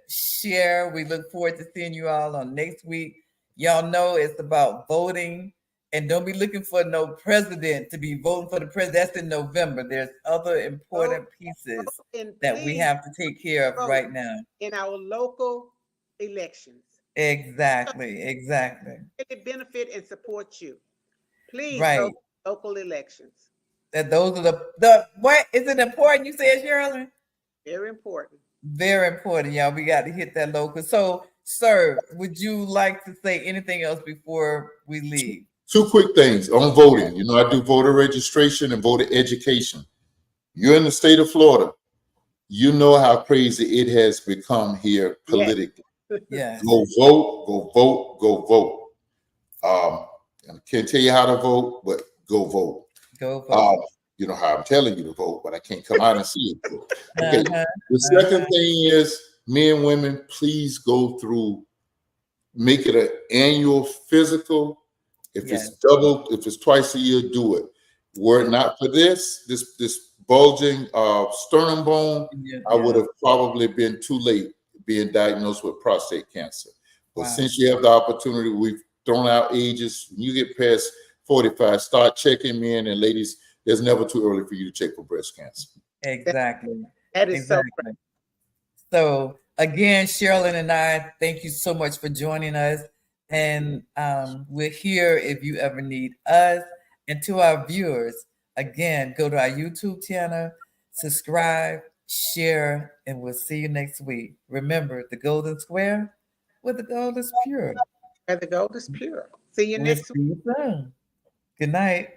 share. We look forward to seeing you all on next week. Y'all know it's about voting, and don't be looking for no president to be voting for the president. That's in November. There's other important pieces that we have to take care of right now in our local elections. Exactly. It benefit and support you. Please vote local elections. That those are the what is it important? You said, Sharilyn? Very important. Very important, y'all. We got to hit that local. So, sir, would you like to say anything else before we leave? Two quick things on voting. You know, I do voter registration and voter education. You're in the state of Florida. You know how crazy it has become here politically. Yeah. Go vote, go vote, go vote. I can't tell you how to vote, but go vote. Go vote. You know how I'm telling you to vote, but I can't come out and see it. Okay. The second thing is, men and women, please go through, make it an annual physical. If it's double, if it's twice a year, do it. Were it not for this bulging sternum bone, I would have probably been too late being diagnosed with prostate cancer. But since you have the opportunity, we've thrown out ages. When you get past 45, start checking men. And ladies, there's never too early for you to check for breast cancer. Exactly. That is exactly. so right. So again, Sharilyn and I, thank you so much for joining us. And we're here if you ever need us. And to our viewers, again, go to our YouTube channel, subscribe, share, and we'll see you next week. Remember, the golden square, where the gold is pure. Where the gold is pure. See you next week. See you soon. Good night.